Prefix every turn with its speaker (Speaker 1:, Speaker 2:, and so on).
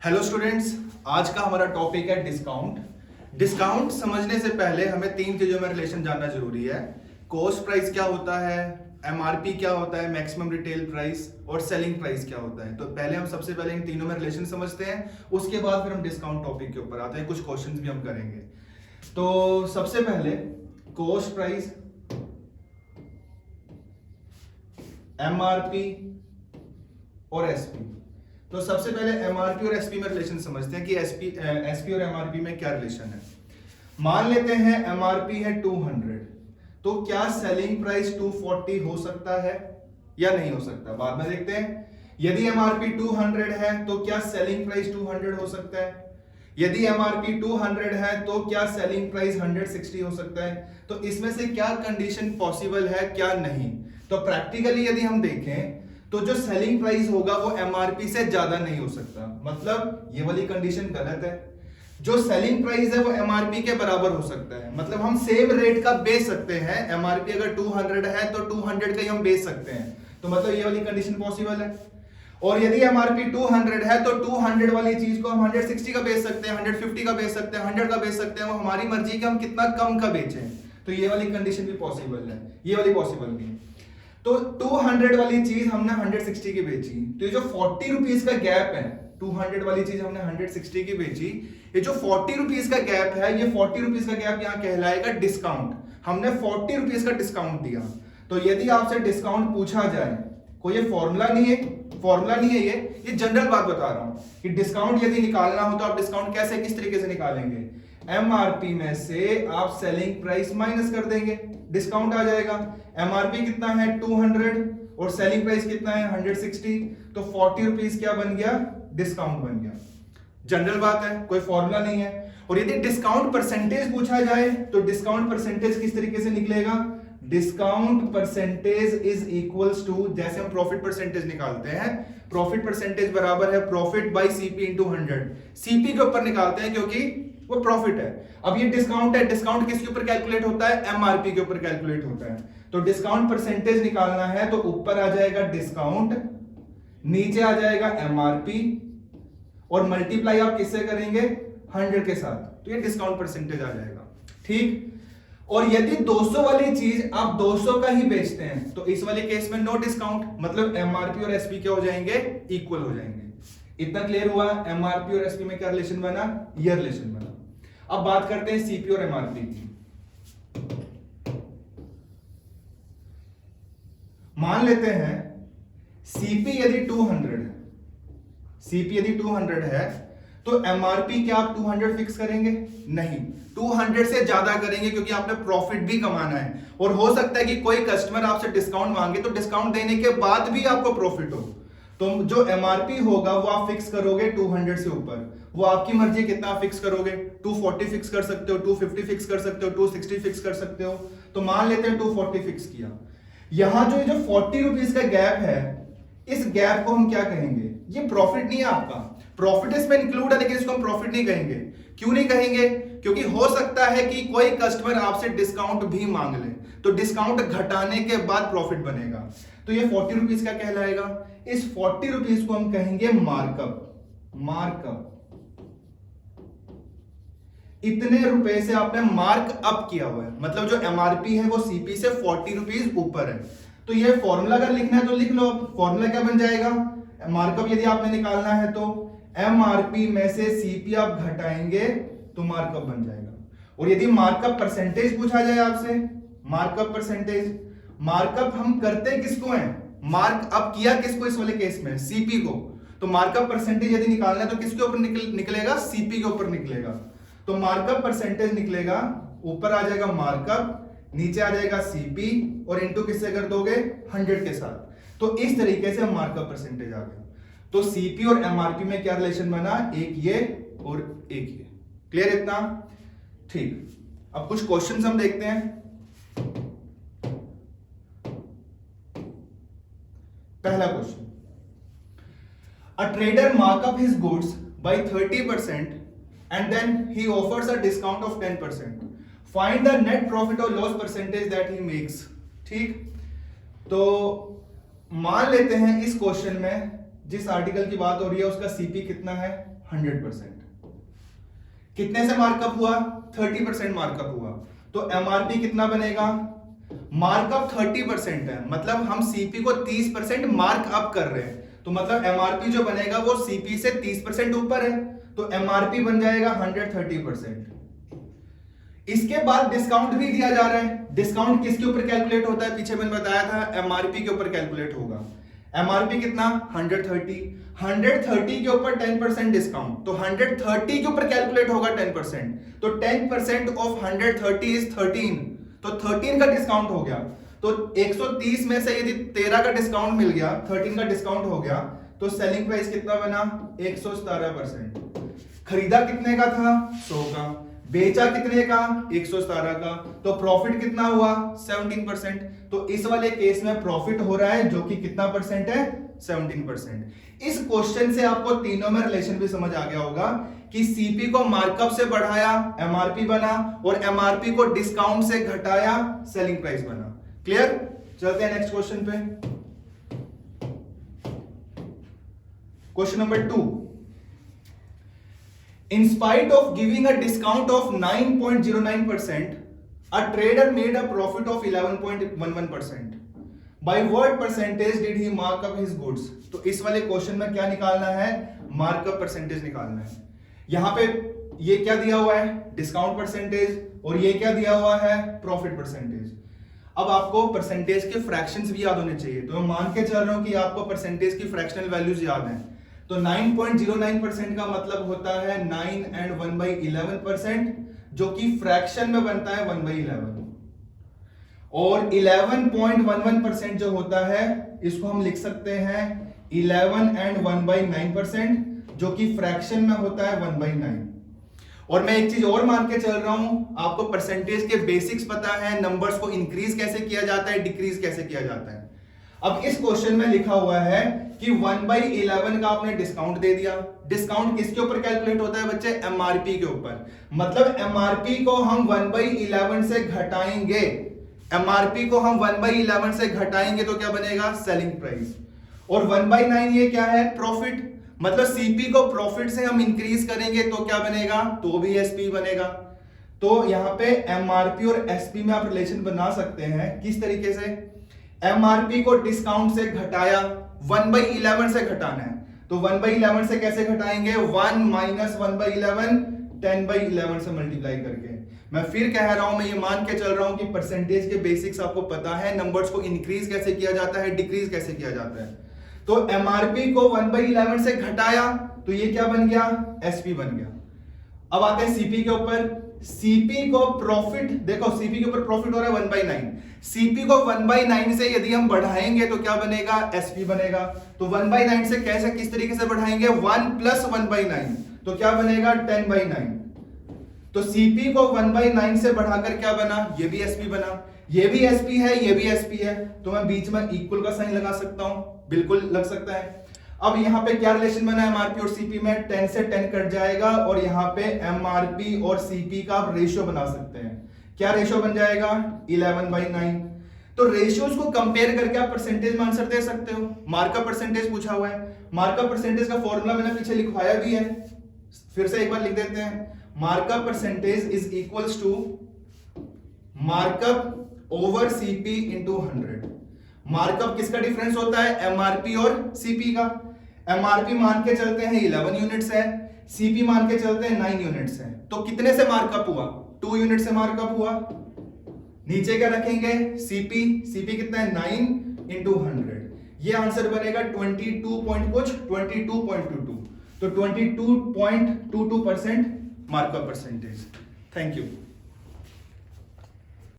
Speaker 1: Hello students, आज का हमारा टॉपिक है डिस्काउंट। डिस्काउंट समझने से पहले हमें तीन चीजों में रिलेशन जानना जरूरी है। कॉस्ट प्राइस क्या होता है, एमआरपी क्या होता है, मैक्सिमम रिटेल प्राइस, और सेलिंग प्राइस क्या होता है। तो पहले हम सबसे पहले इन तीनों में रिलेशन समझते हैं, उसके बाद फिर हम डिस्काउंट टॉपिक के ऊपर आते हैं। कुछ क्वेश्चंस भी हम करेंगे। तो सबसे पहले कॉस्ट प्राइस, एमआरपी और एसपी। तो सबसे पहले एमआरपी और एसपी में रिलेशन समझते हैं कि एसपी और एमआरपी में क्या रिलेशन है। मान लेते हैं एमआरपी है 200, तो क्या सेलिंग प्राइस 240 हो सकता है या नहीं हो सकता, बाद में देखते हैं। यदि एमआरपी 200 है तो क्या सेलिंग प्राइस 200 हो सकता है। यदि एमआरपी 200 है तो क्या सेलिंग प्राइस 160 हो सकता है। तो इसमें से क्या कंडीशन पॉसिबल है, क्या नहीं। तो प्रैक्टिकली यदि हम देखें तो जो सेलिंग प्राइस होगा वो एमआरपी से ज्यादा नहीं हो सकता, मतलब ये वाली कंडीशन गलत है। जो सेलिंग प्राइस है वो एमआरपी के बराबर हो सकता है, मतलब हम सेम रेट का बेच सकते हैं। एमआरपी अगर 200 है तो 200 का ही हम बेच सकते हैं, तो मतलब ये वाली कंडीशन पॉसिबल है। और यदि एमआरपी 200 है तो 200 वाली चीज को हम 160 का बेच सकते हैं, 150 का बेच सकते हैं, 100 का बेच सकते हैं। वो हमारी मर्जी कि हम कितना कम का बेचें। तो ये वाली कंडीशन भी पॉसिबल है, ये वाली पॉसिबल नहीं। तो 200 वाली चीज हमने 160 की बेची, तो ये जो 40 रुपीज का गैप है, 200 वाली चीज हमने 160 की बेची, ये जो 40 रुपीज का गैप है, ये 40 रुपीज का गैप यहाँ कहलाएगा डिस्काउंट। हमने 40 रुपीज का डिस्काउंट दिया। तो यदि आपसे डिस्काउंट पूछा जाए, कोई ये फॉर्मूला नहीं है, ये जनरल बात बता रहा हूं कि डिस्काउंट यदि निकालना हो तो आप डिस्काउंट कैसे, किस तरीके से निकालेंगे। एमआरपी में से आप सेलिंग प्राइस माइनस कर देंगे, डिस्काउंट आ जाएगा। एमआरपी कितना है 200 और सेलिंग प्राइस कितना है 160, तो 40 रुपीज क्या बन गया, डिस्काउंट बन गया। जनरल बात है, कोई फॉर्मूला नहीं है। और यदि डिस्काउंट परसेंटेज पूछा जाए तो डिस्काउंट परसेंटेज किस तरीके से निकलेगा। Discount percentage is equals to, जैसे हम प्रॉफिट परसेंटेज निकालते हैं, प्रॉफिट परसेंटेज बराबर है profit by CP into 100। CP के ऊपर निकालते हैं क्योंकि वो प्रॉफिट है। अब ये डिस्काउंट है, डिस्काउंट किसके ऊपर कैलकुलेट होता है, एमआरपी के ऊपर कैलकुलेट होता है। तो डिस्काउंट परसेंटेज निकालना है तो ऊपर आ जाएगा डिस्काउंट, नीचे आ जाएगा एमआरपी, और मल्टीप्लाई आप किससे करेंगे, 100 के साथ, तो ये डिस्काउंट परसेंटेज आ जाएगा। ठीक। और यदि 200 वाली चीज आप 200 का ही बेचते हैं तो इस वाले केस में नो डिस्काउंट, मतलब एमआरपी और एसपी क्या हो जाएंगे, इक्वल हो जाएंगे। इतना क्लियर हुआ। एमआरपी और एसपी में क्या रिलेशन बना, ये रिलेशन बना। अब बात करते हैं सीपी और एमआरपी की। मान लेते हैं सीपी यदि 200 है तो एमआरपी क्या आप 200 फिक्स करेंगे, नहीं, 200 से ज्यादा करेंगे क्योंकि आपने प्रॉफिट भी कमाना है। और हो सकता है कि कोई कस्टमर आपसे डिस्काउंट मांगे तो डिस्काउंट देने के बाद भी आपको प्रॉफिट हो, तो जो एमआरपी होगा वो आप फिक्स करोगे 200 से ऊपर। वो आपकी मर्जी कितना फिक्स करोगे, 240 फिक्स कर सकते हो, 250 फिक्स कर सकते हो, 260 फिक्स कर सकते हो। तो मान लेते हैं 240 फिक्स किया। यहां जो 40 रुपीज का गैप है, इस गैप को हम क्या कहेंगे, ये प्रॉफिट नहीं है आपका, प्रॉफिट इसमें इंक्लूड है लेकिन इसको हम प्रॉफिट नहीं कहेंगे। क्यों नहीं कहेंगे, क्योंकि हो सकता है कि कोई कस्टमर आपसे डिस्काउंट भी मांग ले, तो डिस्काउंट घटाने के बाद प्रॉफिट बनेगा। तो ये 40 रुपीज का कहलाएगा। इस 40 रुपीज को हम कहेंगे मार्कअप। इतने रुपए से आपने मार्क अप किया हुआ है, मतलब जो एमआरपी है वो सीपी से 40 रुपीज ऊपर है। तो ये फॉर्मूला अगर लिखना है तो लिख लो। फॉर्मूला क्या बन जाएगा, मार्कअप यदि आपने निकालना है तो एमआरपी में से सीपी आप घटाएंगे तो मार्कअप बन जाएगा। और यदि मार्कअप परसेंटेज पूछा जाए आपसे, मार्कअप परसेंटेज, मार्कअप हम करते किसको हैं, मार्कअप किया किसको, इस वाले केस में सीपी को। तो मार्कअप परसेंटेज यदि निकालना है तो किसके ऊपर निकलेगा, सीपी के ऊपर निकलेगा। तो मार्कअप परसेंटेज निकलेगा, ऊपर आ जाएगा मार्कअप, नीचे आ जाएगा सीपी, और इनटू किससे कर दोगे, 100 के साथ। तो इस तरीके से हम मार्कअप परसेंटेज आ गया। तो सीपी और एमआरपी में क्या रिलेशन बना, एक ये और एक ये। क्लियर इतना, ठीक। अब कुछ क्वेश्चंस हम देखते हैं। पहला question, a trader markup his goods by 30% and then he offers a discount of 10%. Find the net profit or loss percentage that he makes. ठीक, तो मान लेते हैं इस क्वेश्चन में जिस आर्टिकल की बात हो रही है उसका सीपी कितना है, 100%। कितने से मार्कअप हुआ? 30% मार्कअप हुआ। तो एमआरपी कितना बनेगा? मार्कअप 30% है, मतलब हम सीपी को 30% मार्कअप कर रहे हैं, तो मतलब एमआरपी जो बनेगा वो सीपी से 30% ऊपर है, तो एमआरपी बन जाएगा 130%। इसके बाद डिस्काउंट भी दिया जा रहा है। डिस्काउंट किसके ऊपर कैलकुलेट होता है? पीछे मैंने बताया था एमआरपी के ऊपर कैलकुलेट होगा। एमआरपी कितना? 130 के ऊपर 10% डिस्काउंट, तो 130 के ऊपर कैलकुलेट होगा 10%, तो 10% ऑफ 130 इज 13, तो 13 का डिस्काउंट हो गया। तो 130 में से यदि 13 का डिस्काउंट मिल गया, 13 का डिस्काउंट हो गया, तो सेलिंग प्राइस कितना बना? 117%। खरीदा कितने का था? 100 का। बेचा कितने का? 117 का। तो प्रॉफिट कितना हुआ? 17%। तो इस वाले केस में प्रॉफिट हो रहा है जो कि कितना परसेंट है? 17%। इस क्वेश्चन से आपको तीनों में रिलेशन भी समझ आ गया होगा कि सीपी को मार्कअप से बढ़ाया एमआरपी बना, और एमआरपी को डिस्काउंट से घटाया सेलिंग प्राइस बना। क्लियर? चलते हैं नेक्स्ट क्वेश्चन पे। Question number 2। In spite of giving a discount of 9.09%, a trader made a profit of 11.11%. By what percentage did he mark up his goods? तो इस वाले क्वेश्चन में क्या निकालना है? मार्कअप परसेंटेज निकालना है। यहां पे ये क्या दिया हुआ है? डिस्काउंट परसेंटेज, और ये क्या दिया हुआ है? Profit percentage. अब आपको परसेंटेज के फ्रैक्शंस भी याद होने चाहिए, तो मैं मान के चल रहा हूं कि आपको परसेंटेज की फ्रैक्शनल वैल्यूज याद हैं। तो 9.09% का मतलब होता है 9 and 1/11%, जो कि फ्रैक्शन में बनता है 1/11, और 11.11% जो होता है इसको हम लिख सकते हैं 11 and 1/9%, जो कि फ्रैक्शन में होता है 1/9। और मैं एक चीज और मान के चल रहा हूं, आपको परसेंटेज के बेसिक्स पता है, नंबर्स को इंक्रीज कैसे किया जाता है, डिक्रीज कैसे किया जाता है। अब इस क्वेश्चन में लिखा हुआ है कि 1/11 का आपने डिस्काउंट दे दिया। डिस्काउंट किसके ऊपर कैलकुलेट होता है बच्चे? एमआरपी के ऊपर। मतलब एमआरपी को हम 1/11 से घटाएंगे, एमआरपी को हम 1/11 से घटाएंगे तो क्या बनेगा? Selling price. और 1/9 ये क्या है? प्रॉफिट। मतलब सीपी को प्रॉफिट से हम इंक्रीज करेंगे तो क्या बनेगा? तो भी एसपी बनेगा। तो यहां पे एमआरपी और एसपी में आप रिलेशन बना सकते हैं। किस तरीके से? एमआरपी को डिस्काउंट से घटाया, 1/11 से घटाना है, तो 1/11 से कैसे घटाएंगे? 1 माइनस 1/11, 10/11 से मल्टीप्लाई करके। मैं फिर कह रहा हूं, मैं ये मान के चल रहा हूं कि परसेंटेज के बेसिक्स आपको पता है, नंबर्स को इंक्रीज कैसे किया जाता है, डिक्रीज कैसे किया जाता है। तो एमआरपी को 1/11 से घटाया तो ये क्या बन गया? एसपी बन गया। अब आते हैं सीपी के ऊपर। सीपी को प्रॉफिट, देखो सीपी के ऊपर प्रॉफिट हो रहा है 1/9, सीपी को 1/9 से यदि हम बढ़ाएंगे तो क्या बनेगा? एसपी बनेगा। तो 1/9 से कैसे, किस तरीके से बढ़ाएंगे? 1 प्लस 1/9, तो क्या बनेगा? 10/9। तो सीपी को 1/9 से बढ़ाकर क्या बना? ये भी एसपी बना। ये भी एसपी है, ये भी एसपी है, तो मैं बीच में इक्वल का साइन लगा सकता हूं, बिल्कुल लग सकता है। अब यहां पे क्या रिलेशन बना है एमआरपी और सीपी में? 10 से 10 कट जाएगा, और यहां पे एमआरपी और सीपी का आप रेशियो बना सकते हैं। क्या रेशियो बन जाएगा? 11/9। तो रेशियोज को कंपेयर करके आप परसेंटेज में आंसर दे सकते हो। मार्कअप परसेंटेज पूछा हुआ है, मार्कअप परसेंटेज का फॉर्मूला मैंने पीछे लिखवाया भी है, फिर से एक बार लिख देते हैं। Markup percentage is equals to markup over CP into 100। Markup किसका डिफरेंस होता है? एमआरपी और सीपी का। एमआरपी मान के चलते हैं 11 यूनिट्स है, सीपी मान के चलते हैं 9 यूनिट्स है। तो कितने से मार्कअप हुआ? 2 यूनिट से मार्कअप हुआ। नीचे क्या रखेंगे? सीपी। सीपी कितना है? 9 इंटू 100। ये आंसर बनेगा 22 पॉइंट कुछ, 22.22। तो 22.22% मार्कअप परसेंटेज। Thank you.